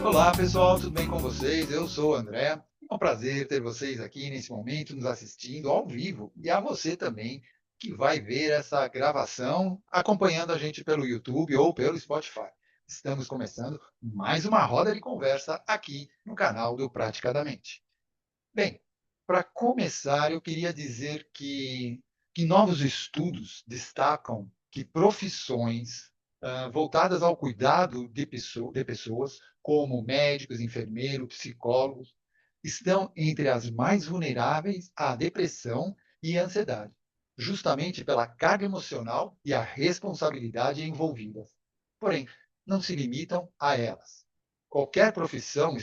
Olá, pessoal, tudo bem com vocês? Eu sou o André. É um prazer ter vocês aqui nesse momento nos assistindo ao vivo e a você também que vai ver essa gravação acompanhando a gente pelo YouTube ou pelo Spotify. Estamos começando mais uma roda de conversa aqui no canal do Praticadamente. Bem, para começar, eu queria dizer que novos estudos destacam que profissões voltadas ao cuidado de pessoas, como médicos, enfermeiros, psicólogos, estão entre as mais vulneráveis à depressão e à ansiedade, justamente pela carga emocional e a responsabilidade envolvidas. Porém, não se limitam a elas. Qualquer profissão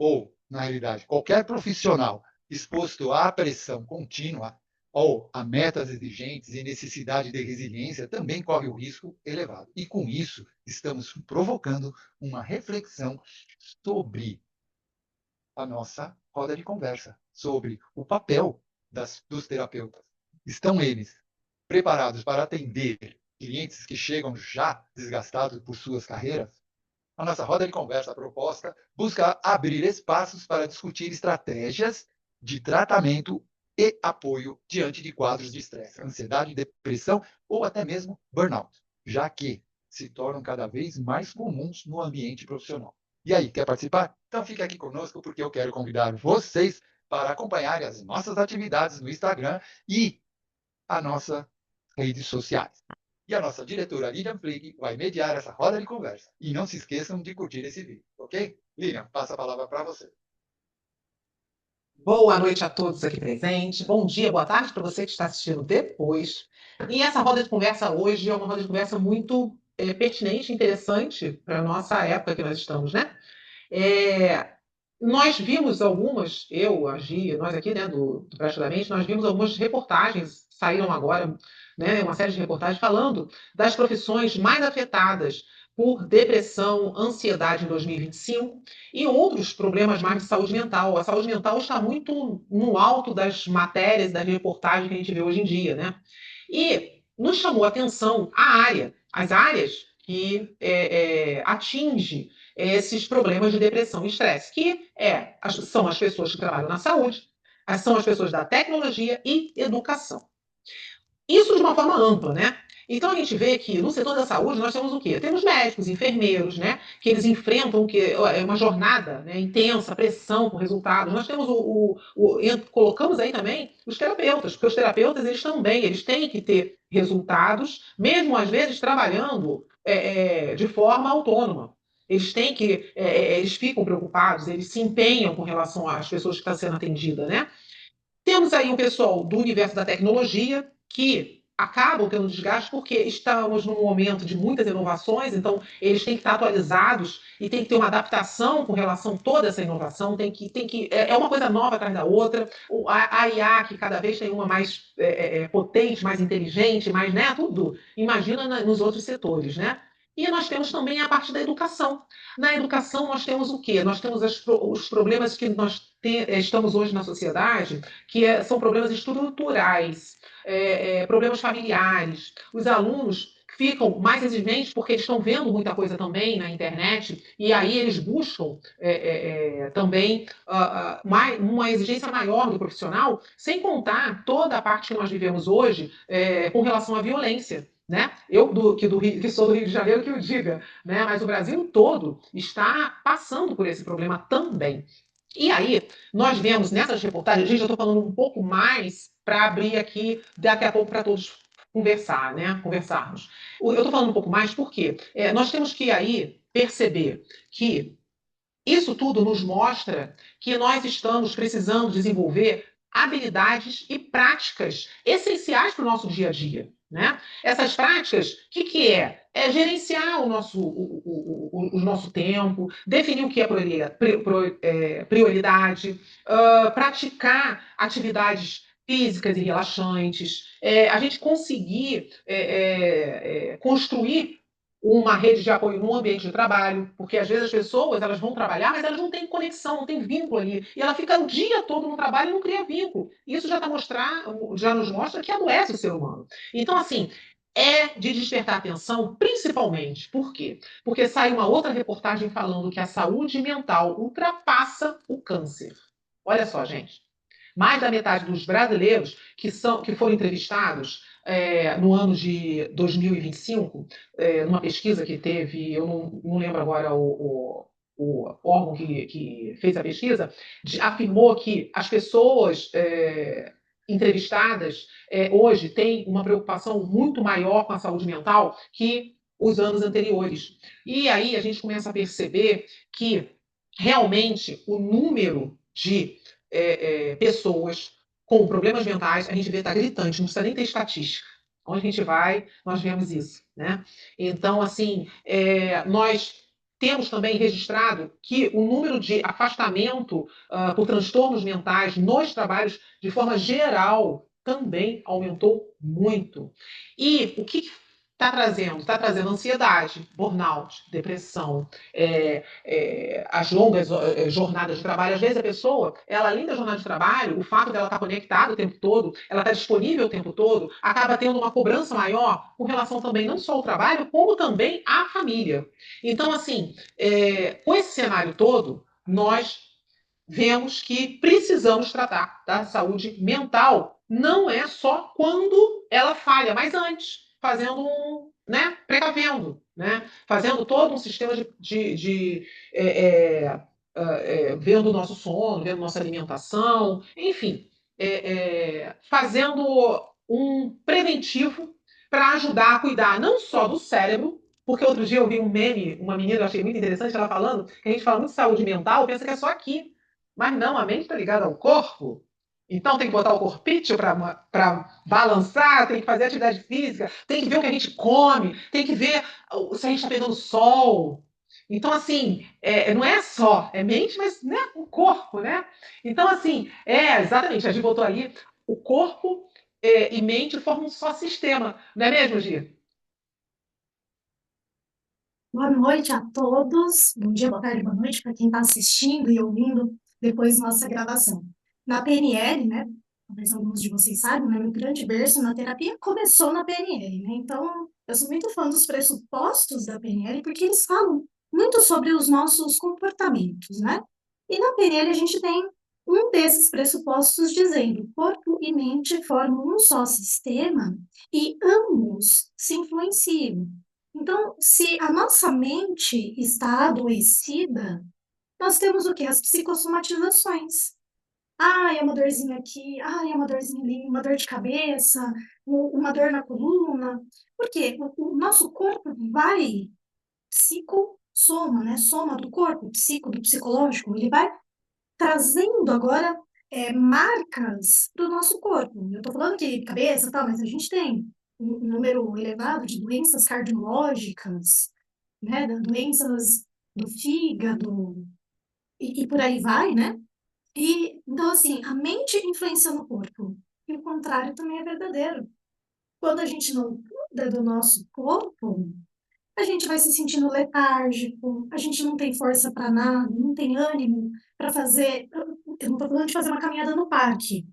ou, na realidade, qualquer profissional exposto à pressão contínua ou a metas exigentes e necessidade de resiliência também corre o risco elevado. E com isso, estamos provocando uma reflexão sobre a nossa roda de conversa, sobre o papel dos terapeutas. Estão eles preparados para atender clientes que chegam já desgastados por suas carreiras? A nossa roda de conversa proposta busca abrir espaços para discutir estratégias de tratamento e apoio diante de quadros de estresse, ansiedade, depressão ou até mesmo burnout, já que se tornam cada vez mais comuns no ambiente profissional. E aí, quer participar? Então fique aqui conosco porque eu quero convidar vocês para acompanharem as nossas atividades no Instagram e as nossas redes sociais. E a nossa diretora Lilian Flick vai mediar essa roda de conversa. E não se esqueçam de curtir esse vídeo, ok? Lilian, passa a palavra para você. Boa noite a todos aqui presentes. Bom dia, boa tarde para você que está assistindo depois. E essa roda de conversa hoje é uma roda de conversa muito pertinente e interessante para a nossa época que nós estamos, né? É, Nós vimos algumas, eu, a Gia, nós aqui, né, do Praticamente, nós vimos algumas reportagens, saíram agora, né, uma série de reportagens falando das profissões mais afetadas por depressão, ansiedade em 2025 e outros problemas mais de saúde mental. A saúde mental está muito no alto das matérias, das reportagens que a gente vê hoje em dia, né? E nos chamou a atenção as áreas que atinge esses problemas de depressão e estresse, são as pessoas que trabalham na saúde, são as pessoas da tecnologia e educação. Isso de uma forma ampla, né? Então a gente vê que no setor da saúde nós temos o quê? Temos médicos, enfermeiros, né? Que eles enfrentam uma jornada, né, intensa, pressão por resultados. Nós temos colocamos aí também os terapeutas, porque os terapeutas eles têm que ter resultados, mesmo às vezes trabalhando de forma autônoma. Eles ficam preocupados, eles se empenham com relação às pessoas que estão sendo atendidas, né? Temos aí o pessoal do universo da tecnologia que acabam tendo desgaste porque estamos num momento de muitas inovações, então eles têm que estar atualizados e tem que ter uma adaptação com relação a toda essa inovação, é uma coisa nova atrás da outra, a IA que cada vez tem uma mais potente, mais inteligente, mais, né, tudo, imagina nos outros setores, né? E nós temos também a parte da educação. Na educação, nós temos o quê? Nós temos os problemas que estamos hoje na sociedade, são problemas estruturais, problemas familiares. Os alunos ficam mais exigentes porque eles estão vendo muita coisa também na internet e aí eles buscam também uma exigência maior do profissional, sem contar toda a parte que nós vivemos hoje com relação à violência. Né? Que sou do Rio de Janeiro, que o diga, né? Mas o Brasil todo está passando por esse problema também. E aí, nós vemos nessas reportagens, gente, eu estou falando um pouco mais para abrir aqui daqui a pouco para todos conversar, né? Conversarmos. Eu estou falando um pouco mais porque nós temos que aí perceber que isso tudo nos mostra que nós estamos precisando desenvolver habilidades e práticas essenciais para o nosso dia a dia. Né? Essas práticas, o que é? É gerenciar o nosso tempo, definir o que é prioridade, praticar atividades físicas e relaxantes, a gente conseguir construir uma rede de apoio no ambiente de trabalho, porque às vezes as pessoas elas vão trabalhar, mas elas não têm conexão, não têm vínculo ali, e ela fica o dia todo no trabalho e não cria vínculo. Isso já nos mostra que adoece o ser humano. Então, assim, é de despertar atenção, principalmente. Por quê? Porque sai uma outra reportagem falando que a saúde mental ultrapassa o câncer. Olha só, gente. Mais da metade dos brasileiros que foram entrevistados no ano de 2025, numa pesquisa que teve, eu não lembro agora o órgão que fez a pesquisa, afirmou que as pessoas entrevistadas hoje têm uma preocupação muito maior com a saúde mental que os anos anteriores. E aí a gente começa a perceber que realmente o número de pessoas com problemas mentais, a gente vê está gritante, não precisa nem ter estatística. Onde a gente vai, nós vemos isso, né? Então, assim, nós temos também registrado que o número de afastamento por transtornos mentais nos trabalhos, de forma geral, também aumentou muito. E o que está trazendo? Está trazendo ansiedade, burnout, depressão, as longas jornadas de trabalho. Às vezes a pessoa, ela além da jornada de trabalho, o fato dela estar conectada o tempo todo, ela está disponível o tempo todo, acaba tendo uma cobrança maior com relação também não só ao trabalho, como também à família. Então, assim, com esse cenário todo, nós vemos que precisamos tratar da saúde mental. Não é só quando ela falha, mas antes, fazendo né, precavendo, né, fazendo todo um sistema vendo o nosso sono, vendo nossa alimentação, enfim, fazendo um preventivo para ajudar a cuidar não só do cérebro, porque outro dia eu vi um meme, uma menina, eu achei muito interessante, ela falando que a gente fala muito de saúde mental, pensa que é só aqui. Mas não, a mente está ligada ao corpo. Então tem que botar o corpício para balançar, tem que fazer atividade física, tem que ver o que a gente come, tem que ver se a gente está pegando sol. Então, assim, não é só, é mente, mas né, o corpo, né? Então, assim, exatamente, a Gi botou aí, o corpo e mente formam um só sistema, não é mesmo, Gi? Boa noite a todos. Bom dia, boa tarde, boa noite para quem está assistindo e ouvindo depois nossa gravação. Na PNL, né? Talvez alguns de vocês saibam, né? Meu grande berço na terapia começou na PNL, né? Então, eu sou muito fã dos pressupostos da PNL porque eles falam muito sobre os nossos comportamentos, né? E na PNL a gente tem um desses pressupostos dizendo corpo e mente formam um só sistema e ambos se influenciam. Então, se a nossa mente está adoecida, nós temos o quê? As psicossomatizações. Ah, é uma dorzinha aqui, ah, é uma dorzinha ali, uma dor de cabeça, uma dor na coluna. Por quê? O nosso corpo vai psicossoma, né? Soma do corpo, psico, do psicológico, ele vai trazendo agora marcas do nosso corpo. Eu estou falando que cabeça, tal, mas a gente tem um número elevado de doenças cardiológicas, né, doenças do fígado e por aí vai, né? E então assim, a mente influencia no corpo. E o contrário também é verdadeiro. Quando a gente não cuida do nosso corpo, a gente vai se sentindo letárgico, a gente não tem força para nada, não tem ânimo para fazer. Eu não estou falando de fazer uma caminhada no parque.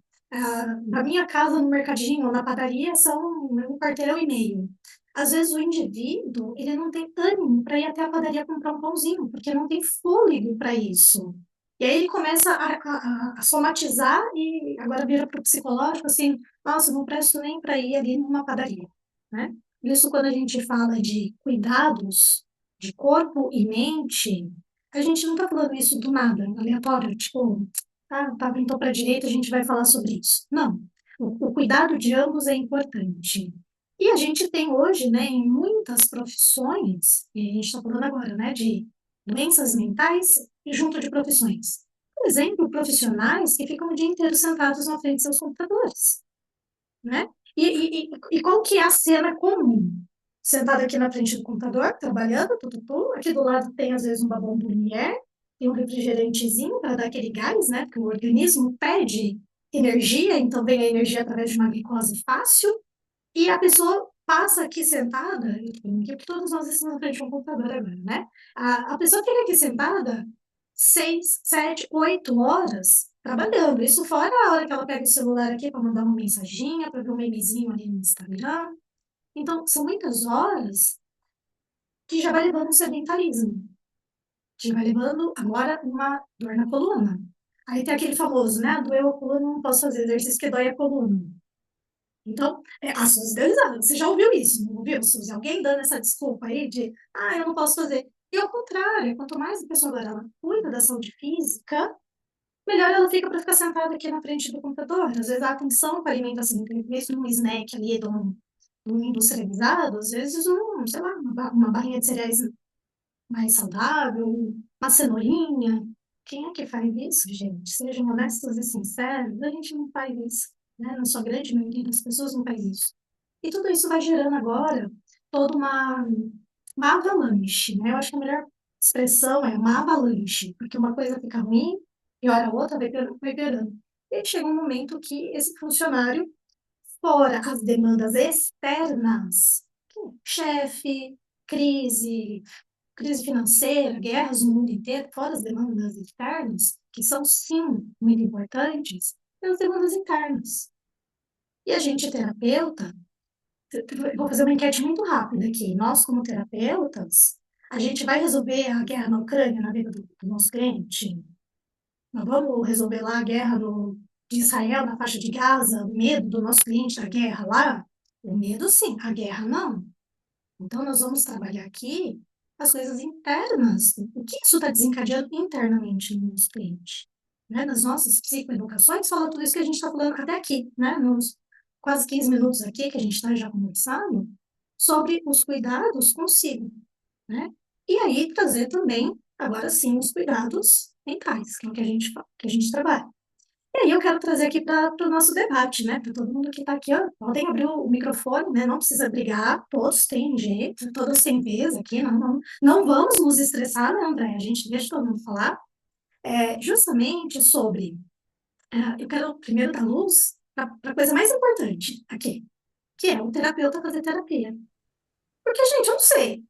Da minha casa no mercadinho ou na padaria são um quarteirão e meio. Às vezes o indivíduo ele não tem ânimo para ir até a padaria comprar um pãozinho, porque não tem fôlego para isso. E aí ele começa a somatizar e agora vira para o psicológico assim, nossa, eu não presto nem para ir ali numa padaria, né? Isso quando a gente fala de cuidados de corpo e mente, a gente não está falando isso do nada, aleatório, tipo, tá, pintou para a direita, a gente vai falar sobre isso. Não. O cuidado de ambos é importante. E a gente tem hoje, né, em muitas profissões, e a gente está falando agora, né, de doenças mentais junto de profissões. Por exemplo, profissionais que ficam o dia inteiro sentados na frente de seus computadores, né? E qual que é a cena comum? Sentado aqui na frente do computador, trabalhando, tudo. Aqui do lado tem, às vezes, uma bombonier, tem um refrigerantezinho para dar aquele gás, né? Porque o organismo pede energia, então vem a energia através de uma glicose fácil. E a pessoa passa aqui sentada, eu tô falando aqui porque todos nós estamos na frente de um computador agora, né? A pessoa fica aqui sentada 6, 7, 8 horas trabalhando. Isso fora a hora que ela pega o celular aqui para mandar uma mensaginha, para ver um memezinho ali no Instagram. Então, são muitas horas que já vai levando um sedentarismo, que vai levando agora uma dor na coluna. Aí tem aquele famoso, né? Doeu a coluna, não posso fazer exercício que dói a coluna. Então, a Suzy deu risada. Você já ouviu isso, não ouviu, Suzy? Alguém dando essa desculpa aí de, eu não posso fazer. E ao contrário, quanto mais a pessoa agora ela cuida da saúde física, melhor ela fica para ficar sentada aqui na frente do computador. Às vezes a atenção com a alimentação, mesmo um snack ali do industrializado, às vezes sei lá, uma barrinha de cereais mais saudável, uma cenourinha. Quem é que faz isso, gente? Sejam honestos e sinceros, a gente não faz isso, né? Na sua grande maioria das pessoas não faz isso. E tudo isso vai gerando agora toda uma avalanche, né? Eu acho que a melhor expressão é uma avalanche, porque uma coisa fica ruim e hora a outra vai piorando, vai piorando. E aí chega um momento que esse funcionário, fora as demandas externas, chefe, crise, crise financeira, guerras no mundo inteiro, fora as demandas externas, que são sim muito importantes, tem as demandas internas. E a gente, terapeuta, eu vou fazer uma enquete muito rápida aqui. Nós, como terapeutas, a gente vai resolver a guerra na Ucrânia na vida do nosso cliente? Nós vamos resolver lá a guerra de Israel na faixa de Gaza, o medo do nosso cliente da guerra lá? O medo sim, a guerra não. Então, nós vamos trabalhar aqui as coisas internas. O que isso está desencadeando internamente no nosso cliente? Né? Nas nossas psicoeducações, fala tudo isso que a gente está falando até aqui, né? Nos quase 15 minutos aqui que a gente está já conversando, sobre os cuidados consigo, né? E aí trazer também, agora sim, os cuidados mentais, que é o que que a gente trabalha. E aí eu quero trazer aqui para o nosso debate, né? Para todo mundo que está aqui, ó, podem abrir o microfone, né? Não precisa brigar, todos têm jeito, todos têm vez aqui, não vamos nos estressar, né, André? A gente deixa todo mundo falar. Justamente sobre. Eu quero primeiro dar luz para a coisa mais importante aqui, que é o terapeuta fazer terapia. Porque, gente, eu não sei.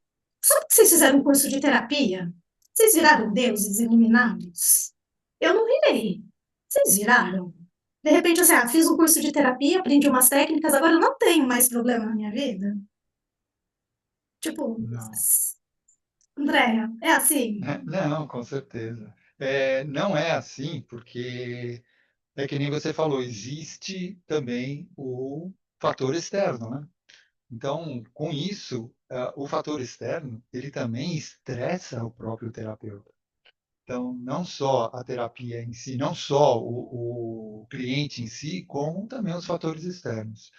Sabe que vocês fizeram um curso de terapia? Vocês viraram deuses iluminados? Eu não virei. Vocês viraram? De repente, assim, fiz um curso de terapia, aprendi umas técnicas, agora eu não tenho mais problema na minha vida. Tipo, Não. Andréia, é assim? Não, com certeza. Não é assim, porque é que nem você falou, existe também o fator externo, né? Então, com isso, o fator externo, ele também estressa o próprio terapeuta. Então, não só a terapia em si, não só o cliente em si, como também os fatores externos.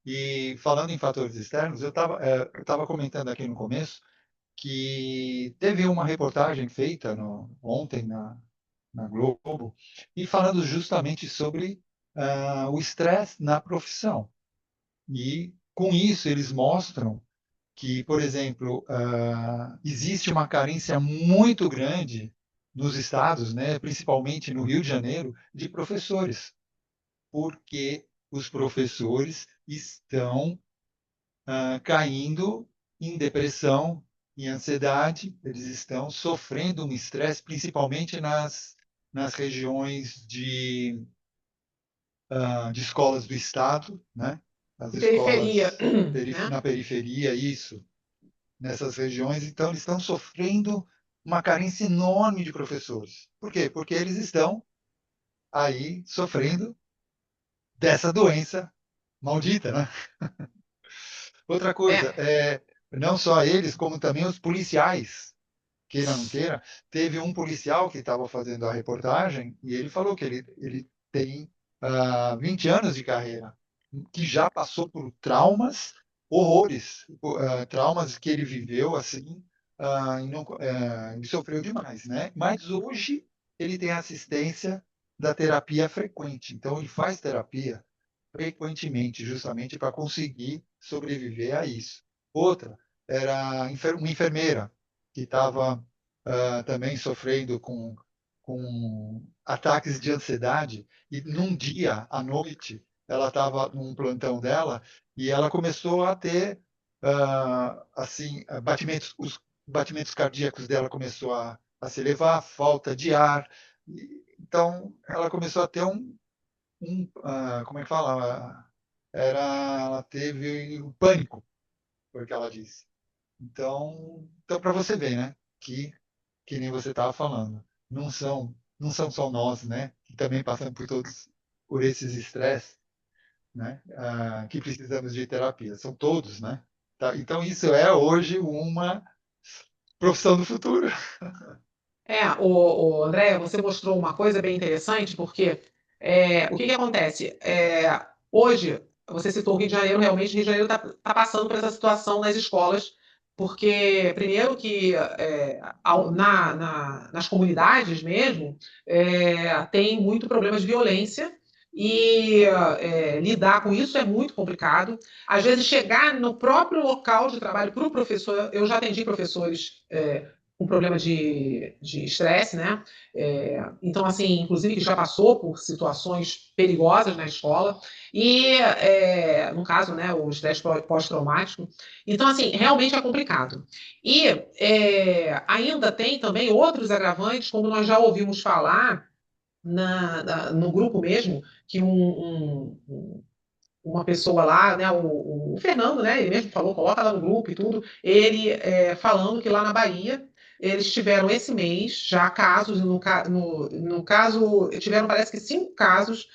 E falando em fatores externos, eu tava comentando aqui no começo que teve uma reportagem feita ontem na Globo, e falando justamente sobre o estresse na profissão. E com isso eles mostram que, por exemplo, existe uma carência muito grande nos estados, né, principalmente no Rio de Janeiro, de professores, porque os professores estão caindo em depressão, em ansiedade, eles estão sofrendo um estresse, principalmente nas regiões de escolas do Estado, né? As Periferia, escolas né? na periferia, isso, nessas regiões, então eles estão sofrendo uma carência enorme de professores. Por quê? Porque eles estão aí sofrendo dessa doença maldita, né? Outra É, coisa, não só eles, como também os policiais, queira ou não queira, teve um policial que estava fazendo a reportagem e ele falou que ele tem 20 anos de carreira, que já passou por traumas, horrores, traumas que ele viveu assim, e não, ele sofreu demais, né? Mas hoje ele tem assistência da terapia frequente, então ele faz terapia frequentemente, justamente para conseguir sobreviver a isso. Outra era uma enfermeira que estava também sofrendo com ataques de ansiedade, e num dia, à noite, ela estava num plantão dela e ela começou a ter assim, batimentos, os batimentos cardíacos dela começou a se elevar, falta de ar. Então, ela começou a ter como é que fala? Ela teve o pânico. foi o que ela disse. Então para você ver, né? Que nem você estava falando, não são só nós, né? Que também passamos por esses estresses, né? Que precisamos de terapia. São todos, né? Tá? Então isso é hoje uma profissão do futuro. André, você mostrou uma coisa bem interessante, porque o que acontece? Hoje, você citou o Rio de Janeiro, realmente o Rio de Janeiro está passando por essa situação nas escolas, porque, primeiro, que nas comunidades mesmo, tem muito problema de violência, e lidar com isso é muito complicado. Às vezes, chegar no próprio local de trabalho para o professor, eu já atendi professores. Com problema de estresse, né? Então, assim, inclusive que já passou por situações perigosas na escola, e, no caso, né, o estresse pós-traumático. Então, assim, realmente é complicado. E ainda tem também outros agravantes, como nós já ouvimos falar no grupo mesmo, que uma pessoa lá, né, o Fernando, né, ele mesmo falou, coloca lá no grupo e tudo, ele falando que lá na Bahia eles tiveram esse mês já casos, no caso, tiveram parece que 5 casos,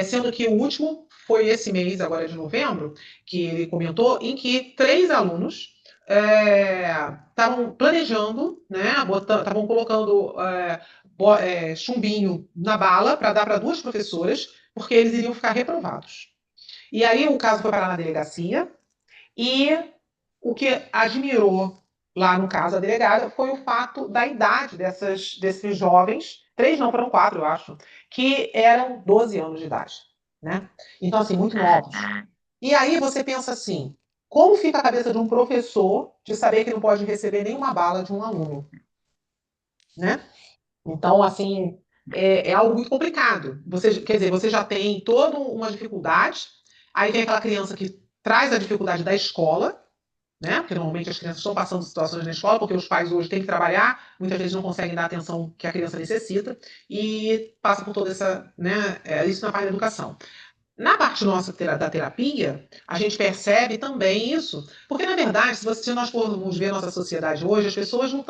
sendo que o último foi esse mês, agora de novembro, que ele comentou, em que 3 alunos estavam planejando, né, estavam colocando chumbinho na bala para dar para 2 professoras, porque eles iriam ficar reprovados. E aí o caso foi parar na delegacia, e o que admirou lá no caso a delegada foi o fato da idade desses jovens, 3 não, foram 4, eu acho, que eram 12 anos de idade, né? Então, assim, muito novos. E aí você pensa assim, como fica a cabeça de um professor de saber que não pode receber nenhuma bala de um aluno, né? Então, assim, é algo muito complicado. Quer dizer, você já tem toda uma dificuldade, aí vem aquela criança que traz a dificuldade da escola, né? Porque normalmente as crianças estão passando situações na escola, porque os pais hoje têm que trabalhar, muitas vezes não conseguem dar a atenção que a criança necessita, e passa por toda essa, né? Isso na parte da educação. Na parte nossa da terapia, a gente percebe também isso, porque na verdade, se nós formos ver nossa sociedade hoje, as pessoas não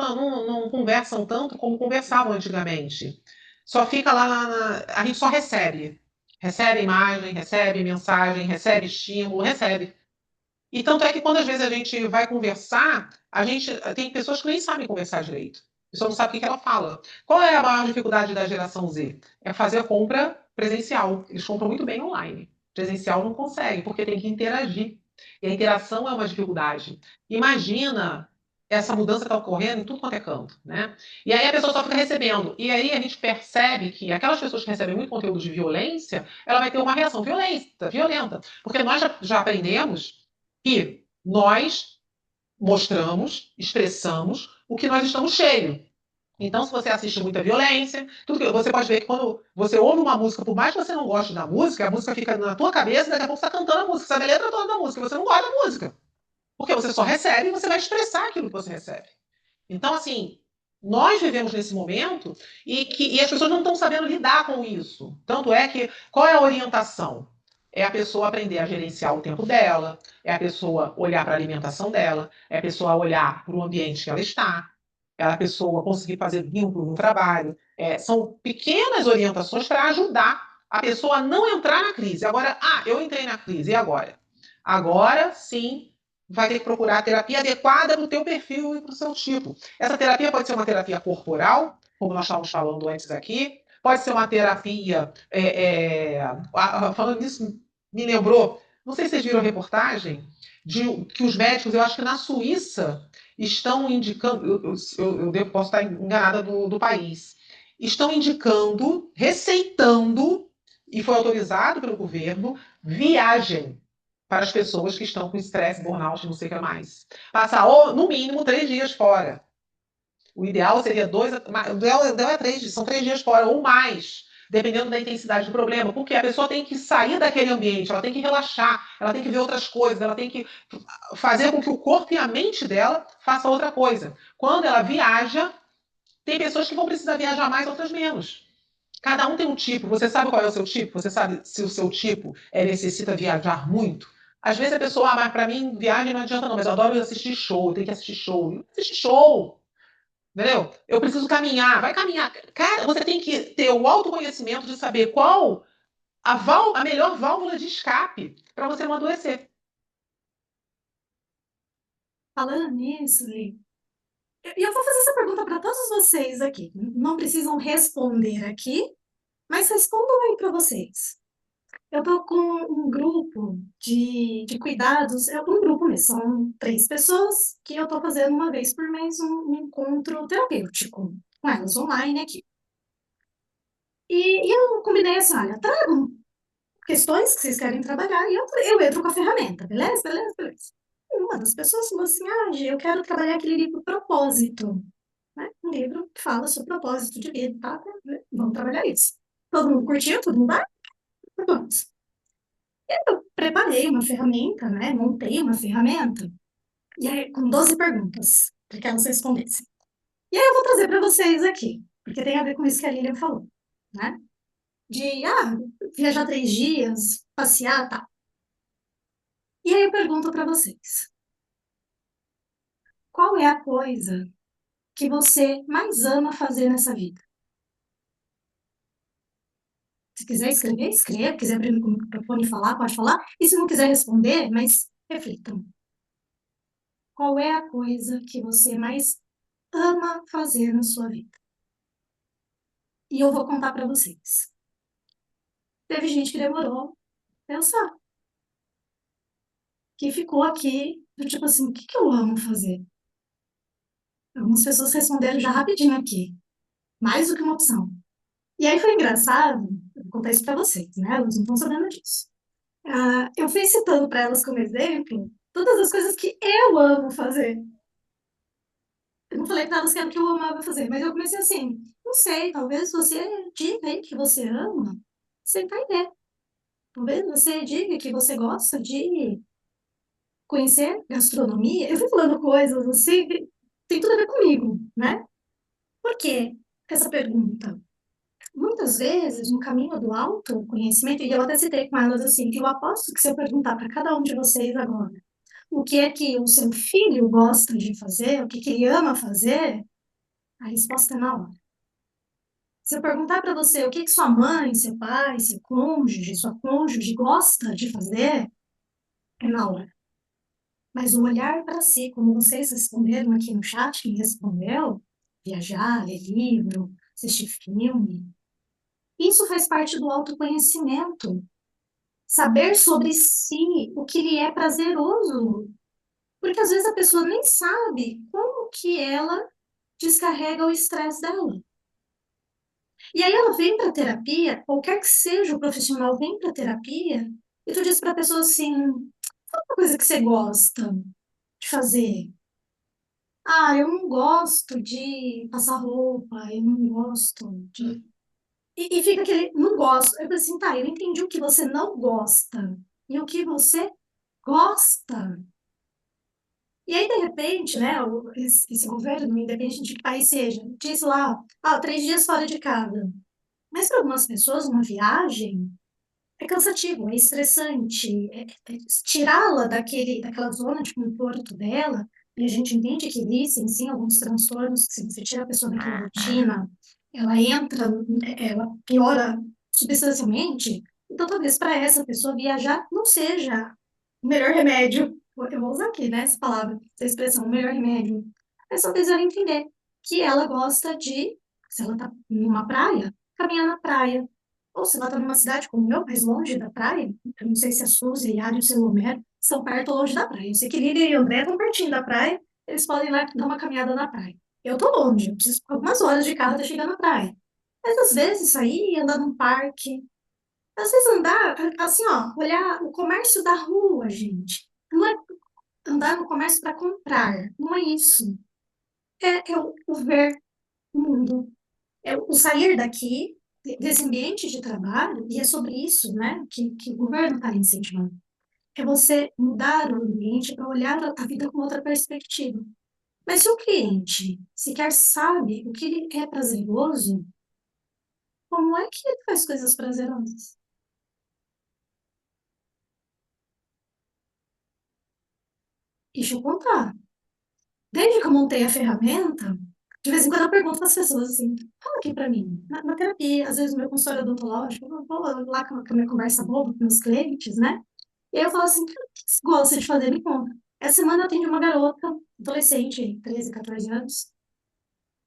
conversam tanto como conversavam antigamente. Só fica lá, a gente só recebe. Recebe imagem, recebe mensagem, recebe estímulo, recebe. E tanto é que quando às vezes a gente vai conversar, a gente tem pessoas que nem sabem conversar direito. A pessoa não sabe o que ela fala. Qual é a maior dificuldade da geração Z? É fazer a compra presencial. Eles compram muito bem online. Presencial não consegue, porque tem que interagir. E a interação é uma dificuldade. Imagina essa mudança que está ocorrendo em tudo quanto é canto, né? E aí a pessoa só fica recebendo. E aí a gente percebe que aquelas pessoas que recebem muito conteúdo de violência, ela vai ter uma reação violenta. Porque nós já aprendemos que nós mostramos, expressamos o que nós estamos cheios. Então, se você assiste muita violência, você pode ver que quando você ouve uma música, por mais que você não goste da música, a música fica na tua cabeça e daqui a pouco você está cantando a música, sabe a letra toda da música, você não gosta da música. Porque você só recebe e você vai expressar aquilo que você recebe. Então, assim, nós vivemos nesse momento e as pessoas não estão sabendo lidar com isso. Tanto é que, qual é a orientação? É a pessoa aprender a gerenciar o tempo dela, é a pessoa olhar para a alimentação dela, é a pessoa olhar para o ambiente que ela está, é a pessoa conseguir fazer vínculo no trabalho. São pequenas orientações para ajudar a pessoa a não entrar na crise. Agora, eu entrei na crise, e agora? Agora sim vai ter que procurar a terapia adequada para o teu perfil e para o seu tipo. Essa terapia pode ser uma terapia corporal, como nós estávamos falando antes aqui, pode ser uma terapia. Falando nisso, me lembrou, não sei se vocês viram a reportagem, de que os médicos, eu acho que na Suíça, estão indicando, posso estar enganada do país, estão indicando, receitando, e foi autorizado pelo governo, viagem para as pessoas que estão com estresse, burnout, não sei o que mais. Passar, no mínimo, 3 dias fora. O ideal seria 2, o ideal é 3 dias, são 3 dias fora ou mais, dependendo da intensidade do problema, porque a pessoa tem que sair daquele ambiente, ela tem que relaxar, ela tem que ver outras coisas, ela tem que fazer com que o corpo e a mente dela façam outra coisa. Quando ela viaja, tem pessoas que vão precisar viajar mais, outras menos. Cada um tem um tipo. Você sabe qual é o seu tipo? Você sabe se o seu tipo necessita viajar muito? Às vezes a pessoa, mas para mim viagem não adianta não, mas eu adoro assistir show, eu tenho que assistir show. Assistir show, entendeu? Eu preciso caminhar, vai caminhar. Cara, você tem que ter o autoconhecimento de saber qual a melhor válvula de escape para você não adoecer. Falando nisso, Lê, e eu vou fazer essa pergunta para todos vocês aqui. Não precisam responder aqui, mas respondam aí para vocês. Eu estou com um grupo de cuidados, é um grupo mesmo, são 3 pessoas que eu estou fazendo uma vez por mês um encontro terapêutico com elas online aqui. E eu combinei assim, olha, tragam questões que vocês querem trabalhar e eu entro com a ferramenta, beleza? Beleza, beleza. E uma das pessoas falou assim, Gi, eu quero trabalhar aquele livro Propósito, né? Um livro que fala sobre propósito de vida, tá? Vamos trabalhar isso. Todo mundo curtiu, todo mundo vai? Vamos. Eu preparei uma ferramenta, né? Montei uma ferramenta, e aí, com 12 perguntas, para que elas respondessem. E aí eu vou trazer para vocês aqui, porque tem a ver com isso que a Lilian falou, né? De, viajar 3 dias, passear, tá. E aí eu pergunto para vocês, qual é a coisa que você mais ama fazer nessa vida? Se quiser escrever, escreva. Se quiser abrir o microfone e falar, pode falar. E se não quiser responder, mas reflitam. Qual é a coisa que você mais ama fazer na sua vida? E eu vou contar para vocês. Teve gente que demorou a pensar, que ficou aqui, do tipo assim, o que que eu amo fazer? Algumas pessoas responderam já rapidinho aqui, mais do que uma opção. E aí foi engraçado, eu vou contar isso para vocês, né? Elas não estão sabendo disso. Eu fui citando para elas como exemplo todas as coisas que eu amo fazer. Eu não falei para elas que era o que eu amava fazer, mas eu comecei assim, não sei, talvez você diga aí que você ama, sem ver. Talvez você diga que você gosta de conhecer gastronomia. Eu fui falando coisas assim, que tem tudo a ver comigo, né? Por quê essa pergunta? Muitas vezes, no caminho do autoconhecimento, e eu até citei com elas assim, eu aposto que se eu perguntar para cada um de vocês agora, o que é que o seu filho gosta de fazer, o que que ele ama fazer, a resposta é na hora. Se eu perguntar para você o que que sua mãe, seu pai, seu cônjuge, sua cônjuge gosta de fazer, é na hora. Mas o olhar para si, como vocês responderam aqui no chat, quem respondeu, viajar, ler livro, assistir filme, isso faz parte do autoconhecimento. Saber sobre si, o que lhe é prazeroso. Porque às vezes a pessoa nem sabe como que ela descarrega o estresse dela. E aí ela vem para terapia, qualquer que seja o profissional vem para terapia, e tu diz para a pessoa assim, fala uma coisa que você gosta de fazer. Eu não gosto de passar roupa, eu não gosto de. E fica aquele, não gosto. Eu falei assim, tá, eu entendi o que você não gosta e o que você gosta. E aí, de repente, né, esse governo, independente de que país seja, diz lá, 3 dias fora de casa. Mas para algumas pessoas, uma viagem é cansativo, é estressante, tirá-la daquela zona de conforto dela, e a gente entende que existem, sim, alguns transtornos, que se você tira a pessoa daquela rotina, ela entra, ela piora substancialmente, então talvez para essa pessoa viajar não seja o melhor remédio, eu vou usar aqui, né, essa palavra, essa expressão, o melhor remédio, mas talvez ela entender que ela gosta de, se ela está numa praia, caminhar na praia, ou se ela está numa cidade como eu, mais longe da praia, eu não sei se a Suzy, a Yara e o seu Homero estão perto ou longe da praia. Eu sei que Lília e o André estão pertinho da praia, eles podem ir lá dar uma caminhada na praia. Eu tô longe, eu preciso algumas horas de carro até chegar na praia. Mas às vezes sair, andar num parque, às vezes andar, assim, ó, olhar o comércio da rua, gente. Não é andar no comércio para comprar, não é isso. É o ver o mundo, é o sair daqui, desse ambiente de trabalho, e é sobre isso, né, que o governo está incentivando. É você mudar o ambiente para olhar a vida com outra perspectiva. Mas se o cliente sequer sabe o que lhe é prazeroso, como é que ele faz coisas prazerosas? deixa eu contar. Desde que eu montei a ferramenta, de vez em quando eu pergunto para as pessoas assim, fala aqui para mim, na terapia, às vezes no meu consultório odontológico, eu vou lá com a minha conversa boba com meus clientes, né? E aí eu falo assim, o que você gosta de fazer? Me conta. Essa semana eu atendi uma garota, adolescente, 13, 14 anos.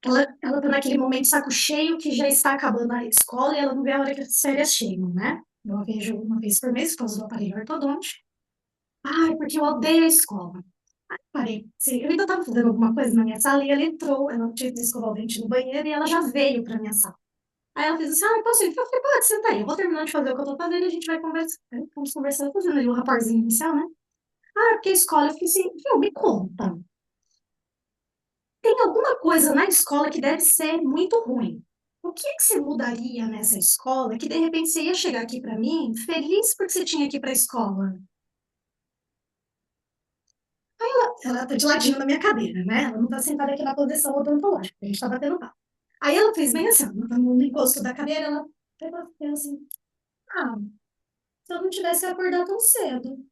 Ela tá naquele momento saco cheio que já está acabando a escola e ela não vê a hora que as férias chegam, né? Eu a vejo uma vez por mês por causa do aparelho ortodôntico. Ai, porque eu odeio a escola. Parei. Sim, eu ainda estava fazendo alguma coisa na minha sala e ela entrou, ela tinha que escovar o dente no banheiro e ela já veio para minha sala. Aí ela fez assim, ah, posso ir? Eu falei, pode, senta aí, eu vou terminar de fazer o que eu tô fazendo e a gente vai conversar. Vamos conversar, fazendo ali o raporzinho inicial, né? Ah, porque a escola, eu fiquei assim, viu, me conta. Tem alguma coisa na escola que deve ser muito ruim. O que é que você mudaria nessa escola que de repente você ia chegar aqui para mim feliz porque você tinha que ir para a escola? Ela tá de ladinho na minha cadeira, né? Ela não tá sentada aqui na posição odontológica, a gente tá batendo papo. Aí ela fez bem assim, ela tá no encosto da cadeira, ela pegou e fez assim, ah, se eu não tivesse acordado tão cedo.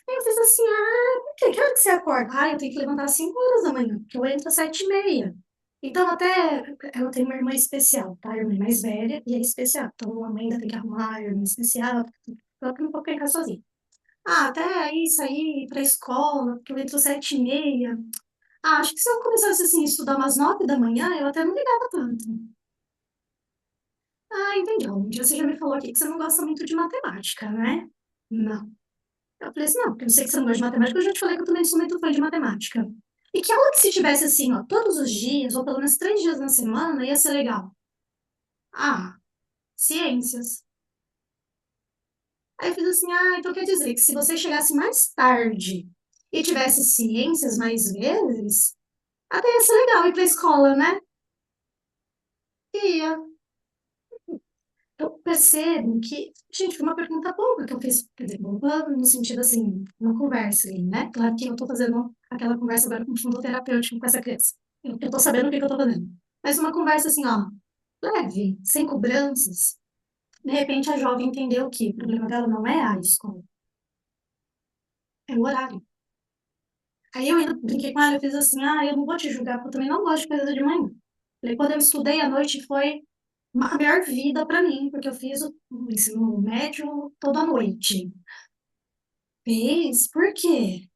Aí eu fiz assim, ah, por quê? Que hora que você acorda? Ah, eu tenho que levantar às 5 horas da manhã, porque eu entro às 7h30. Então, até, ela tem uma irmã especial, tá? A irmã mais velha e é especial. Então, a mãe ainda tem que arrumar a irmã especial, ela não pode ficar sozinha. Ah, até isso aí, ir pra escola, porque eu entro às 7h30. Ah, acho que se eu começasse assim, a estudar umas 9 da manhã, eu até não ligava tanto. Ah, entendi. Um dia você já me falou aqui que você não gosta muito de matemática, né? Não. Eu falei assim, não, porque eu sei que você não gosta de matemática, eu já te falei que eu também sou muito fã de matemática. E que aula que se tivesse assim, ó, todos os dias, ou pelo menos 3 dias na semana, ia ser legal. Ah, ciências. Aí eu fiz assim, ah, então quer dizer que se você chegasse mais tarde e tivesse ciências mais vezes, até ia ser legal ir pra escola, né? Ia. Eu percebo que, gente, foi uma pergunta boba que eu fiz, quer dizer, boba no sentido assim, uma conversa ali, né? Claro que eu tô fazendo aquela conversa agora com fundo terapêutico com essa criança. Eu tô sabendo o que que eu tô fazendo. Mas uma conversa assim, ó, leve, sem cobranças. De repente a jovem entendeu que o problema dela não é a escola, é o horário. Aí eu ainda brinquei com ela, eu fiz assim, ah, eu não vou te julgar, porque eu também não gosto de coisa de manhã. Falei, quando eu estudei à noite foi a melhor vida para mim, porque eu fiz o ensino médio toda noite. Fez? Por quê?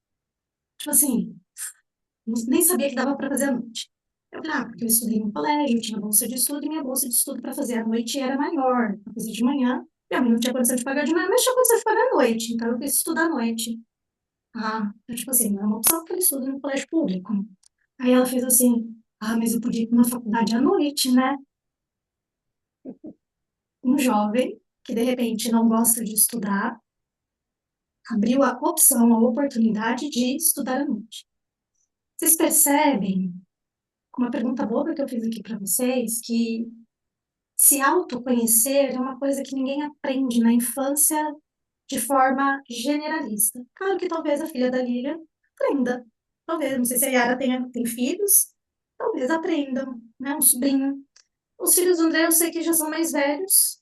Tipo assim, nem sabia que dava para fazer à noite. Eu falei, ah, porque eu estudei no colégio, eu tinha bolsa de estudo, e minha bolsa de estudo para fazer à noite era maior. Para fazer de manhã, minha mãe não tinha condição de pagar de manhã, mas tinha condição de pagar à noite, então eu quis estudar à noite. Ah, então, tipo assim, não é uma opção porque eu estudo no colégio público. Aí ela fez assim, ah, mas eu podia ir para uma faculdade à noite, né? Um jovem que de repente não gosta de estudar, abriu a opção, a oportunidade de estudar à noite. Vocês percebem, com uma pergunta boba que eu fiz aqui para vocês, que se autoconhecer é uma coisa que ninguém aprende na infância de forma generalista. Claro que talvez a filha da Lília aprenda. Talvez, não sei se a Yara tem filhos, talvez aprendam, né? Um sobrinho. Os filhos do André eu sei que já são mais velhos,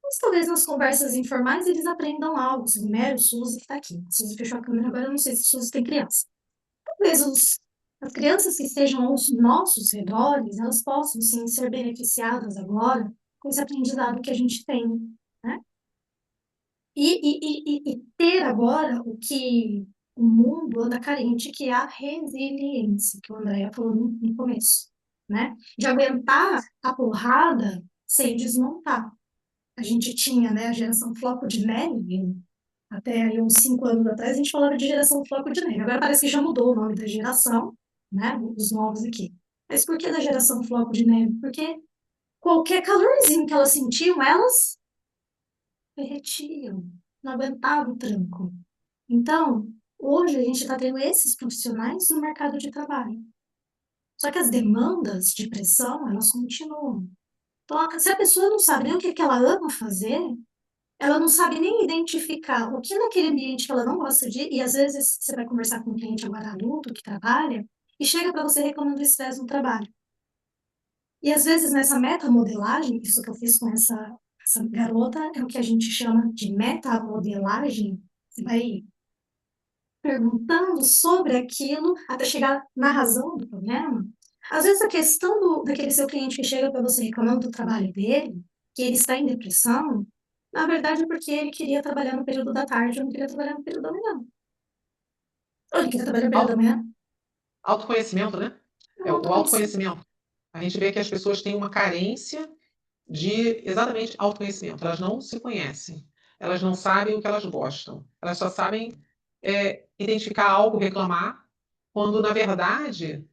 mas talvez nas conversas informais eles aprendam algo. O Mero, o Suzy que está aqui. A Suzy fechou a câmera agora, eu não sei se o Suzy tem criança. Talvez as crianças que estejam aos nossos redores, elas possam sim ser beneficiadas agora com esse aprendizado que a gente tem, né? E ter agora o que o mundo anda carente, que é a resiliência, que o Andréia falou no começo, né? De aguentar a porrada sem desmontar. A gente tinha, né, a geração floco de neve, até aí uns 5 anos atrás, a gente falava de geração floco de neve. Agora parece que já mudou o nome da geração, né, os novos aqui. Mas por que da geração floco de neve? Porque qualquer calorzinho que elas sentiam, elas derretiam, não aguentavam o tranco. Então, hoje a gente está tendo esses profissionais no mercado de trabalho. Só que as demandas de pressão, elas continuam. Então, se a pessoa não sabe nem o que que ela ama fazer, ela não sabe nem identificar o que naquele ambiente que ela não gosta de, e às vezes você vai conversar com um cliente agora adulto que trabalha, e chega para você reclamando do estresse no trabalho. E às vezes nessa metamodelagem, isso que eu fiz com essa garota, é o que a gente chama de metamodelagem. Você vai perguntando sobre aquilo até chegar na razão do problema. Às vezes a questão daquele seu cliente que chega para você reclamando do trabalho dele, que ele está em depressão, na verdade é porque ele queria trabalhar no período da tarde, ou não queria trabalhar no período da manhã. Ou ele queria trabalhar no período da manhã. Autoconhecimento, né? É É um o autoconhecimento. autoconhecimento. A gente vê que as pessoas têm uma carência de exatamente autoconhecimento. Elas não se conhecem. Elas não sabem o que elas gostam. Elas só sabem identificar algo, reclamar, quando, na verdade,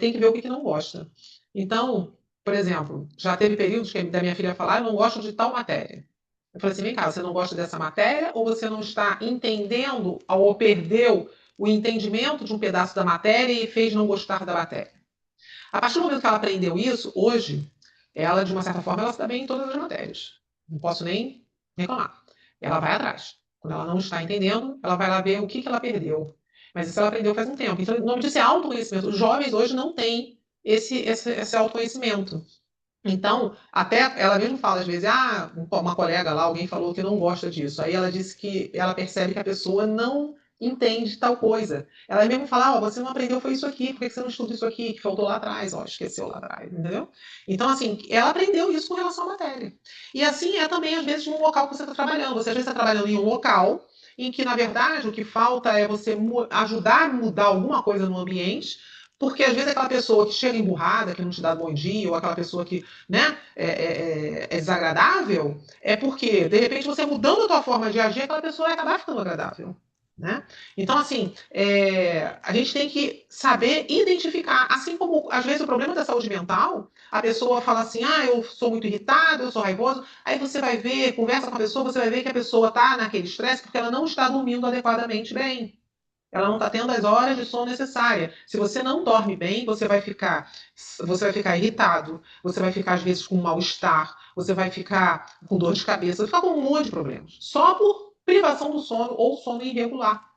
tem que ver o que não gosta. Então, por exemplo, já teve períodos que da minha filha falar, eu não gosto de tal matéria. Eu falei assim, vem cá, você não gosta dessa matéria ou você não está entendendo ou perdeu o entendimento de um pedaço da matéria e fez não gostar da matéria? A partir do momento que ela aprendeu isso, hoje, ela, de uma certa forma, ela se dá bem em todas as matérias. Não posso nem reclamar. Ela vai atrás. Quando ela não está entendendo, ela vai lá ver o que ela perdeu. Mas isso ela aprendeu faz um tempo. Então, o nome disso é autoconhecimento. Os jovens hoje não têm esse autoconhecimento. Então, até ela mesmo fala às vezes, uma colega lá, alguém falou que não gosta disso. Aí ela disse que ela percebe que a pessoa não entende tal coisa. Ela mesmo fala, você não aprendeu foi isso aqui, por que você não estuda isso aqui, que faltou lá atrás, esqueceu lá atrás, entendeu? Então, assim, ela aprendeu isso com relação à matéria. E assim é também, às vezes, no local que você está trabalhando. Você às vezes está trabalhando em um local em que, na verdade, o que falta é você ajudar a mudar alguma coisa no ambiente, porque às vezes aquela pessoa que chega emburrada, que não te dá bom dia, ou aquela pessoa que, né, é desagradável, é porque, de repente, você mudando a tua forma de agir, aquela pessoa vai acabar ficando agradável. Né? Então, assim, a gente tem que saber identificar, assim como, às vezes, o problema da saúde mental, a pessoa fala assim, eu sou muito irritado, eu sou raivoso, aí você vai ver, conversa com a pessoa, você vai ver que a pessoa está naquele estresse porque ela não está dormindo adequadamente bem. Ela não está tendo as horas de sono necessárias. Se você não dorme bem, você vai ficar irritado, você vai ficar às vezes com mal-estar, você vai ficar com dor de cabeça, vai ficar com um monte de problemas. Só por privação do sono ou sono irregular.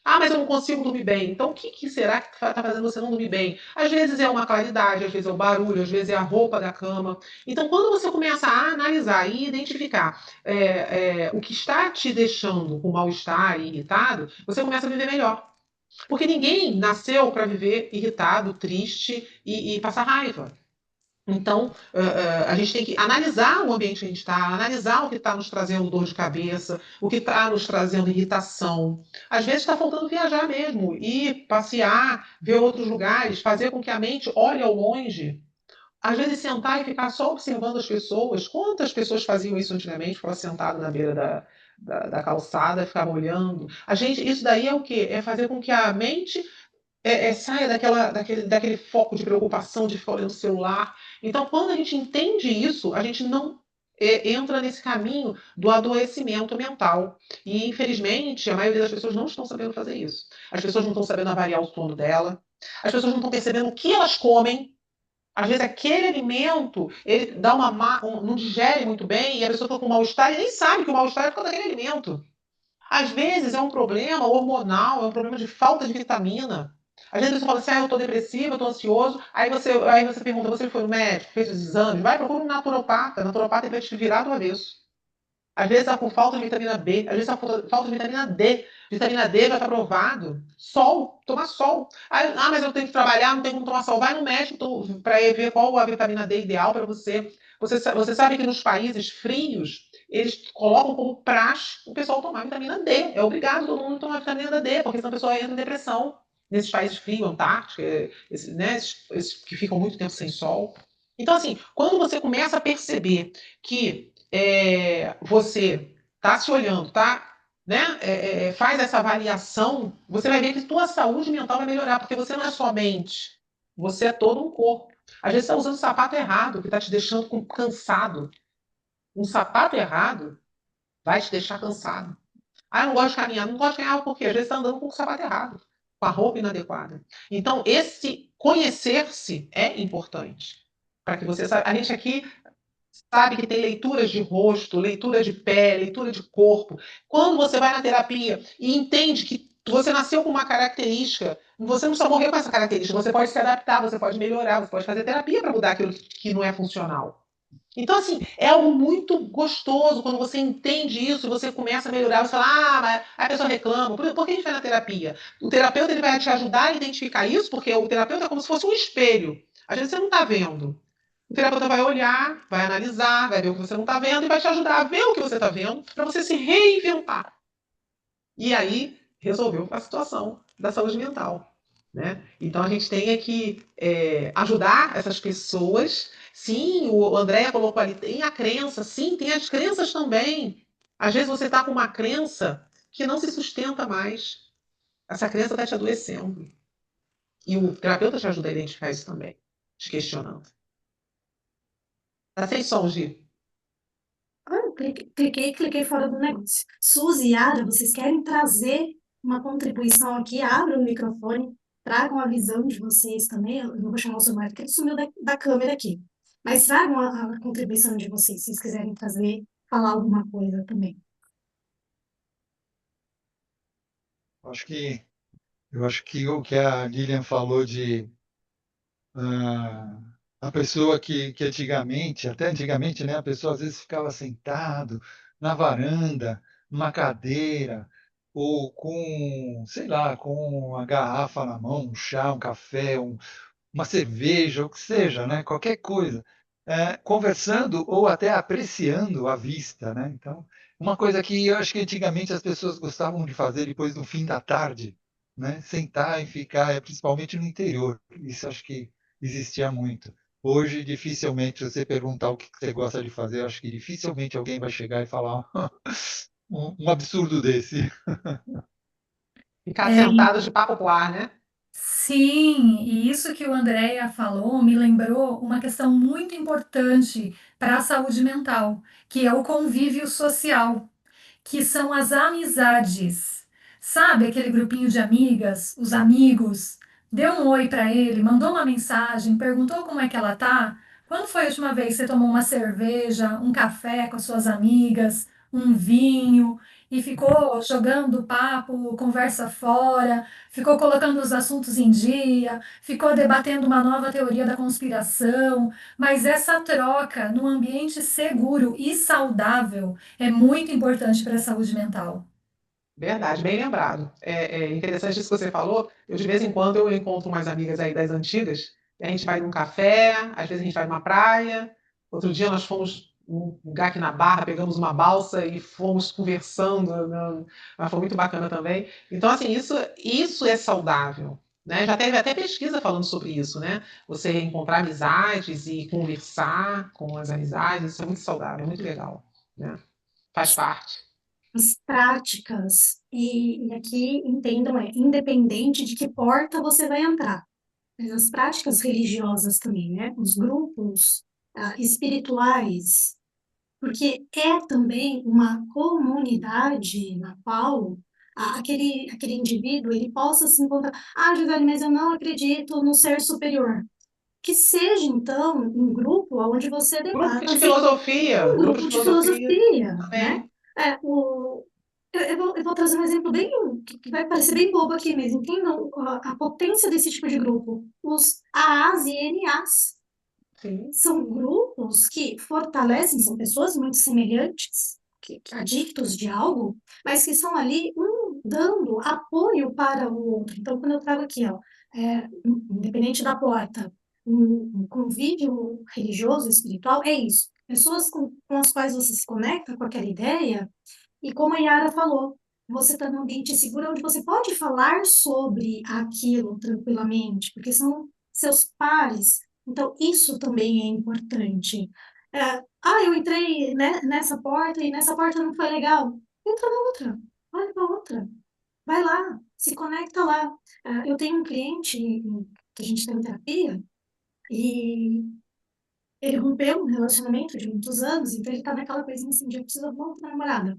Mas eu não consigo dormir bem. Então, o que será que está fazendo você não dormir bem? Às vezes é uma claridade, às vezes é o barulho, às vezes é a roupa da cama. Então, quando você começa a analisar e identificar o que está te deixando com mal-estar e irritado, você começa a viver melhor. Porque ninguém nasceu para viver irritado, triste e passar raiva. Então, a gente tem que analisar o ambiente que a gente está, analisar o que está nos trazendo dor de cabeça, o que está nos trazendo irritação. Às vezes está faltando viajar mesmo, ir passear, ver outros lugares, fazer com que a mente olhe ao longe. Às vezes sentar e ficar só observando as pessoas. Quantas pessoas faziam isso antigamente? Ficava sentado na beira da calçada, ficava olhando. Isso daí é o quê? É fazer com que a mente saia daquele foco de preocupação de ficar olhando o celular. Então, quando a gente entende isso, a gente não entra nesse caminho do adoecimento mental. E, infelizmente, a maioria das pessoas não estão sabendo fazer isso. As pessoas não estão sabendo avaliar o sono dela. As pessoas não estão percebendo o que elas comem. Às vezes aquele alimento, ele dá não digere muito bem e a pessoa fica com mal-estar e nem sabe que o mal-estar é por causa daquele alimento. Às vezes é um problema hormonal, é um problema de falta de vitamina. Às vezes a pessoa fala assim, eu estou depressiva, eu estou ansioso. Aí você pergunta, você foi no médico, fez os exames? Vai, procura um naturopata. O naturopata vai te virar do avesso. Às vezes é por falta de vitamina B, às vezes é por falta de vitamina D. Vitamina D já está provado. Sol, tomar sol. Mas eu tenho que trabalhar, não tenho como tomar sol. Vai no médico para ver qual a vitamina D ideal para você. Você sabe que nos países frios, eles colocam como praxe o pessoal tomar vitamina D. É obrigado todo mundo a tomar vitamina D, porque senão a pessoa entra em depressão. Nesses países frios, Antártica, esses que ficam muito tempo sem sol. Então, assim, quando você começa a perceber que você está se olhando, tá? Né? Faz essa avaliação, você vai ver que tua saúde mental vai melhorar, porque você não é só mente, você é todo um corpo. Às vezes você está usando o sapato errado, que está te deixando cansado. Um sapato errado vai te deixar cansado. Eu não gosto de caminhar. Não gosto de caminhar porque às vezes está andando com o sapato errado, com a roupa inadequada. Então, esse conhecer-se é importante. Para que você saiba. A gente aqui sabe que tem leituras de rosto, leitura de pé, leitura de corpo. Quando você vai na terapia e entende que você nasceu com uma característica, você não só morreu com essa característica, você pode se adaptar, você pode melhorar, você pode fazer terapia para mudar aquilo que não é funcional. Então, assim, é algo muito gostoso quando você entende isso, você começa a melhorar, você fala, mas a pessoa reclama. Por que a gente vai na terapia? O terapeuta ele vai te ajudar a identificar isso, porque o terapeuta é como se fosse um espelho. Às vezes você não está vendo. O terapeuta vai olhar, vai analisar, vai ver o que você não está vendo e vai te ajudar a ver o que você está vendo para você se reinventar. E aí resolveu a situação da saúde mental. Né? Então a gente tem que ajudar essas pessoas. Sim, o Andréa colocou ali, tem a crença, sim, tem as crenças também. Às vezes você está com uma crença que não se sustenta mais. Essa crença está te adoecendo. E o terapeuta te ajuda a identificar isso também, te questionando. Tá sem som, Gi? Cliquei fora do negócio. Suzy e Yara, vocês querem trazer uma contribuição aqui? Abra o microfone, tragam a visão de vocês também. Eu não vou chamar o seu marido, porque ele sumiu da câmera aqui. Mas tragam a contribuição de vocês, se vocês quiserem trazer, falar alguma coisa também. Eu acho que o que a Lilian falou de ah, a pessoa que antigamente, até antigamente, né, a pessoa às vezes ficava sentado na varanda, numa cadeira, ou com, sei lá, com uma garrafa na mão, um chá, um café, uma cerveja, o que seja, né, qualquer coisa, conversando ou até apreciando a vista, né? Então, uma coisa que eu acho que antigamente as pessoas gostavam de fazer depois no fim da tarde, né, sentar e ficar, principalmente no interior. Isso acho que existia muito. Hoje, dificilmente, se você perguntar o que você gosta de fazer, eu acho que dificilmente alguém vai chegar e falar um absurdo desse. Ficar sentado de papo pro ar, né? Sim, e isso que o Andréia falou me lembrou uma questão muito importante para a saúde mental, que é o convívio social, que são as amizades. Sabe aquele grupinho de amigas, os amigos? Deu um oi para ele, mandou uma mensagem, perguntou como é que ela tá? Quando foi a última vez que você tomou uma cerveja, um café com as suas amigas, um vinho e ficou jogando papo, conversa fora, ficou colocando os assuntos em dia, ficou debatendo uma nova teoria da conspiração, mas essa troca num ambiente seguro e saudável é muito importante para a saúde mental. Verdade, bem lembrado. É interessante isso que você falou. Eu, de vez em quando, eu encontro umas amigas aí das antigas, e a gente vai num café, às vezes a gente vai numa praia. Outro dia nós fomos num lugar aqui na Barra, pegamos uma balsa e fomos conversando, né? Mas foi muito bacana também. Então, assim, isso é saudável. Né? Já teve até pesquisa falando sobre isso, né? Você encontrar amizades e conversar com as amizades, isso é muito saudável, é muito legal, né? Faz parte. As práticas, e aqui entendam, independente de que porta você vai entrar, mas as práticas religiosas também, né? Os grupos espirituais, porque é também uma comunidade na qual aquele indivíduo ele possa se encontrar. Ah, Gisele, mas eu não acredito no ser superior. Que seja, então, um grupo onde você Grupo debata de assim, filosofia, um grupo de grupo de filosofia filosofia, né? também. Eu vou trazer um exemplo bem, que vai parecer bem bobo aqui, mas entendam a potência desse tipo de grupo. Os AAs e NAs Sim. são grupos que fortalecem, são pessoas muito semelhantes, adictos de algo, mas que estão ali dando apoio para o outro. Então, quando eu trago aqui, ó, independente da porta, um convívio religioso, espiritual, é isso. Pessoas com as quais você se conecta com aquela ideia, e como a Yara falou, você está num ambiente seguro onde você pode falar sobre aquilo tranquilamente, porque são seus pares. Então, isso também é importante. Eu entrei, né, nessa porta e nessa porta não foi legal. Entra na outra, vai para outra, vai lá, se conecta lá. Eu tenho um cliente que a gente tem em terapia e ele rompeu um relacionamento de muitos anos, então ele tá naquela coisinha assim, de eu preciso arrumar outra namorada.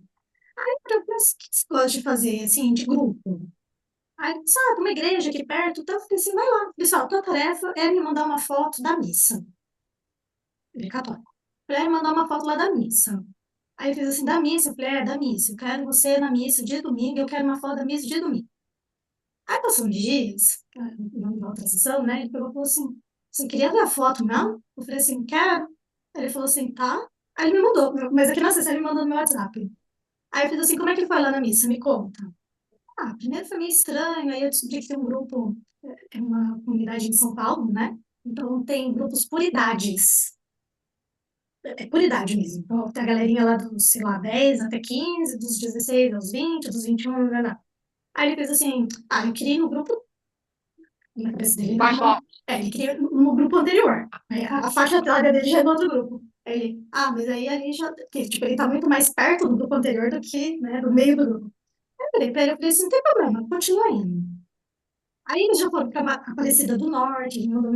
Mas o que você gosta de fazer, assim, de grupo? Aí, sabe, uma igreja aqui perto, então eu falei assim, vai lá. Pessoal, tua tarefa é me mandar uma foto da missa. Ele é católico. Falei, me mandar uma foto lá da missa. Aí ele fez assim, da missa? Eu falei, da missa. Eu quero você na missa de domingo, eu quero uma foto da missa de domingo. Aí passou uns dias, na outra sessão, né, ele pegou e falou assim, você queria ver a foto, não? Eu falei assim, quero. Aí ele falou assim, tá. Aí ele me mandou, mas aqui na sessão ele me mandou no meu WhatsApp. Aí eu fiz assim, como é que foi lá na missa? Me conta. Ah, primeiro foi meio estranho, aí eu descobri que tem um grupo, é uma comunidade em São Paulo, né? Então tem grupos por idades. É por idade mesmo. Então, tem a galerinha lá dos, sei lá, 10 até 15, dos 16 aos 20, dos 21, blá. Aí ele fez assim, eu queria ir no grupo, na cabeça dele, Mais não, ele queria ir no grupo anterior. Aí a faixa etária dele já é do outro grupo. Aí ele, mas aí a gente já, tipo, ele tá muito mais perto do grupo anterior do que, né, do meio do grupo. Aí eu falei pra ele, assim, não tem problema, continua indo. Aí eles já foram para Aparecida do Norte, ele mandou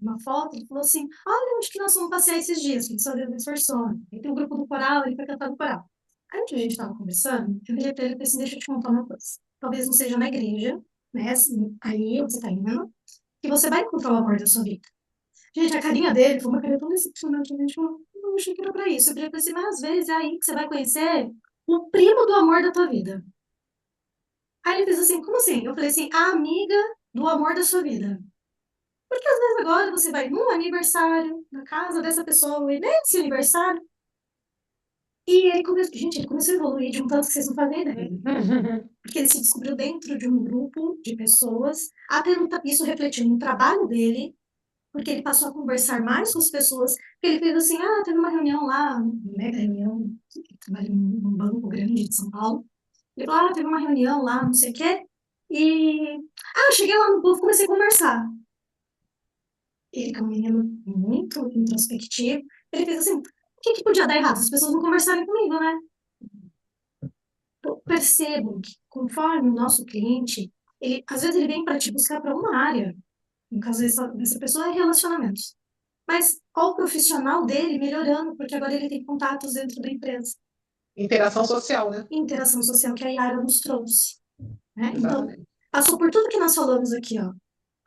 uma foto, ele falou assim, olha onde que nós fomos passear esses dias, que ele só deu excursão. Aí tem o grupo do coral, ele foi cantar no coral. Aí onde a gente estava conversando, eu virei para ele e falei assim, deixa eu te contar uma coisa. Talvez não seja na igreja, né, assim, aí onde você está indo, que você vai encontrar o amor da sua vida. Gente, a carinha dele foi uma carinha tão decepcionante, a gente falou, não achei que era para isso. Eu virei para ele assim, mas às vezes é aí que você vai conhecer o primo do amor da tua vida. Aí ele fez assim, como assim? Eu falei assim, a amiga do amor da sua vida. Porque às vezes agora você vai num aniversário, na casa dessa pessoa, e nesse aniversário, e ele começou, gente, ele começou a evoluir de um tanto que vocês não fazem ideia. Porque ele se descobriu dentro de um grupo de pessoas, até isso refletiu no trabalho dele, porque ele passou a conversar mais com as pessoas, porque ele fez assim, teve uma reunião lá, mega reunião, ele trabalha num banco grande de São Paulo, ele falou, teve uma reunião lá, não sei o quê, e, cheguei lá no povo, comecei a conversar. Ele, que é um menino muito introspectivo, ele fez assim, o que podia dar errado? As pessoas não conversarem comigo, né? Eu percebo que conforme o nosso cliente, às vezes ele vem para te buscar para uma área, no caso dessa pessoa é relacionamentos, mas olha o profissional dele melhorando, porque agora ele tem contatos dentro da empresa. Interação social, né? Interação social que a Yara nos trouxe, né? Então, Exatamente. passou por tudo que nós falamos aqui, ó.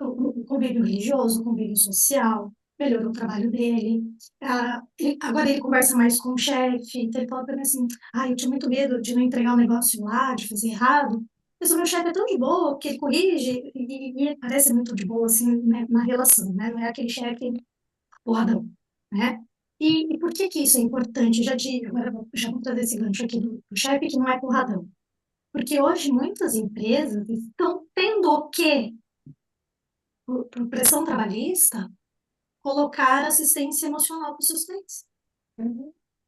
O convívio religioso, o convívio social, melhorou o trabalho dele. Agora ele conversa mais com o chefe, então ele fala para mim assim, eu tinha muito medo de não entregar um negócio lá, de fazer errado, mas o meu chefe é tão de boa, porque ele corrige, e ele parece muito de boa, assim, né, na relação, né? Não é aquele chefe porradão, né? E por que que isso é importante? Agora já vou trazer esse gancho aqui do chefe que não é porradão. Porque hoje muitas empresas estão tendo que por pressão trabalhista, colocar assistência emocional para os seus clientes,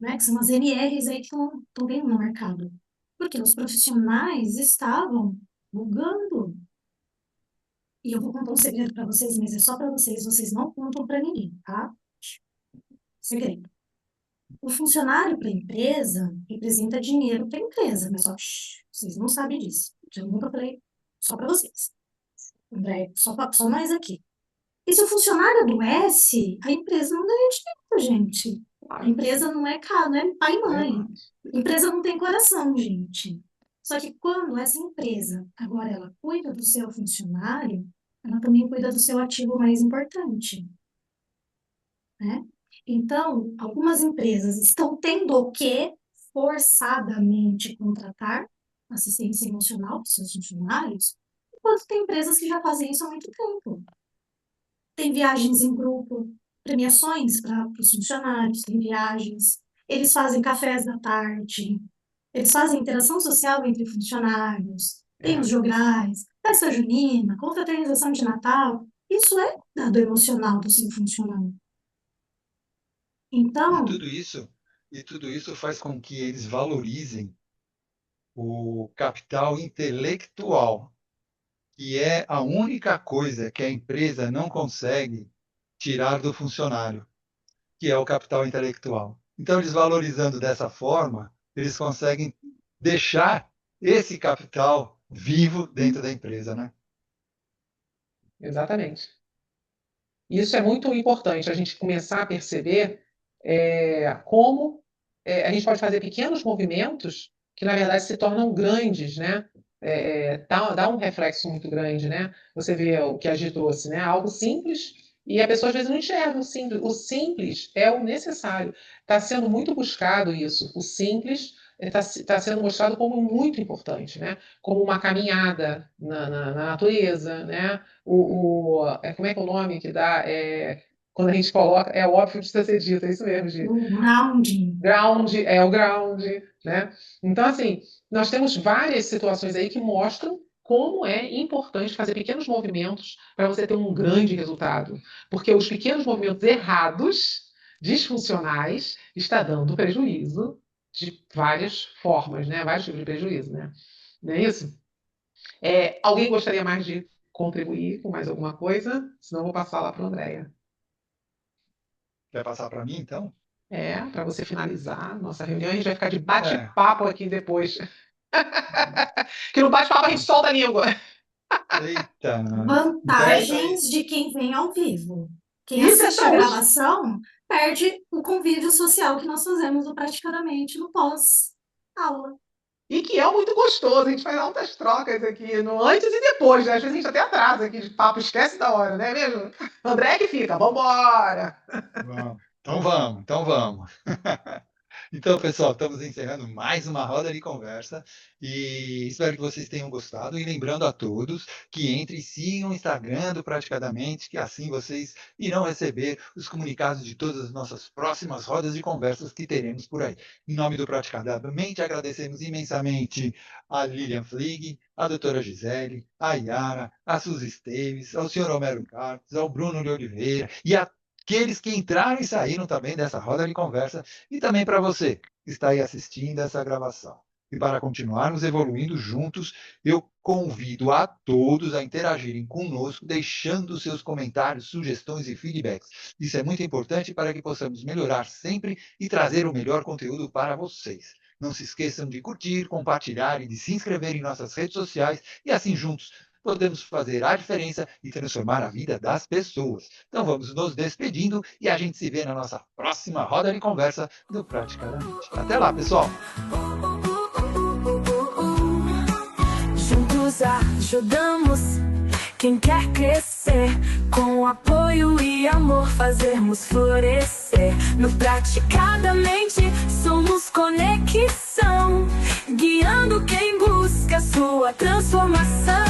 né? Que são as NRs aí que estão vindo no mercado. Porque os profissionais estavam bugando. E eu vou contar um segredo para vocês, mas é só para vocês não contam para ninguém, tá? Segredo. O funcionário para a empresa representa dinheiro para a empresa, mas vocês não sabem disso. Eu nunca falei só para vocês. André, só nós aqui. E se o funcionário adoece, a empresa não ganha dinheiro, gente. A empresa não é cara, não é pai e mãe. A empresa não tem coração, gente. Só que quando essa empresa, agora ela cuida do seu funcionário, ela também cuida do seu ativo mais importante, né? Então, algumas empresas estão tendo que forçadamente contratar assistência emocional para os seus funcionários, enquanto tem empresas que já fazem isso há muito tempo. Tem viagens em grupo, premiações para os funcionários, tem viagens, eles fazem cafés da tarde, eles fazem interação social entre funcionários, tem os jograis, festa junina, confraternização de Natal. Isso é dado emocional do seu funcionário. E Então, tudo isso faz com que eles valorizem o capital intelectual, que é a única coisa que a empresa não consegue tirar do funcionário, que é o capital intelectual. Então, eles valorizando dessa forma, eles conseguem deixar esse capital vivo dentro da empresa, né? Exatamente. Isso é muito importante, a gente começar a perceber como a gente pode fazer pequenos movimentos que, na verdade, se tornam grandes, né? Dá um reflexo muito grande, né? Você vê o que a Gi trouxe, né? Algo simples e a pessoa às vezes não enxerga o simples. O simples é o necessário. Está sendo muito buscado isso. O simples está sendo mostrado como muito importante, né? Como uma caminhada na natureza, né? Como é que é o nome que dá? quando a gente coloca, é óbvio de ser dito, é isso mesmo, Gi. O grounding. Ground, é o ground, né? Então, assim, nós temos várias situações aí que mostram como é importante fazer pequenos movimentos para você ter um grande resultado. Porque os pequenos movimentos errados, disfuncionais, está dando prejuízo de várias formas, né? Vários tipos de prejuízo, né? Não é isso? Alguém gostaria mais de contribuir com mais alguma coisa? Senão eu vou passar lá para a Andréia. Quer passar para mim, então? Para você finalizar nossa reunião, a gente vai ficar de bate-papo aqui depois. Que no bate-papo a gente solta a língua. Eita! Vantagens de quem vem ao vivo. Quem Isso é assiste a saúde. gravação perde o convívio social que nós fazemos praticamente no pós-aula. E que é muito gostoso, a gente faz altas trocas aqui, no antes e depois, né? Às vezes a gente até atrasa aqui de papo, esquece da hora, né mesmo? André que fica, vambora! Então vamos. Então, pessoal, estamos encerrando mais uma roda de conversa e espero que vocês tenham gostado. E lembrando a todos que entrem e sigam o Instagram do Praticadamente, que assim vocês irão receber os comunicados de todas as nossas próximas rodas de conversas que teremos por aí. Em nome do Praticadamente, agradecemos imensamente a Lilian Flig, a doutora Gisele, a Yara, a Suzy Esteves, ao senhor Homero Carlos, ao Bruno de Oliveira e a aqueles que entraram e saíram também dessa roda de conversa, e também para você que está aí assistindo essa gravação. E para continuarmos evoluindo juntos, eu convido a todos a interagirem conosco, deixando seus comentários, sugestões e feedbacks. Isso é muito importante para que possamos melhorar sempre e trazer o melhor conteúdo para vocês. Não se esqueçam de curtir, compartilhar e de se inscrever em nossas redes sociais, e assim juntos podemos fazer a diferença e transformar a vida das pessoas. Então vamos nos despedindo e a gente se vê na nossa próxima roda de conversa do Praticadamente. Até lá, pessoal! Juntos ajudamos quem quer crescer, com apoio e amor fazermos florescer. No Praticadamente somos conexão, guiando quem busca sua transformação.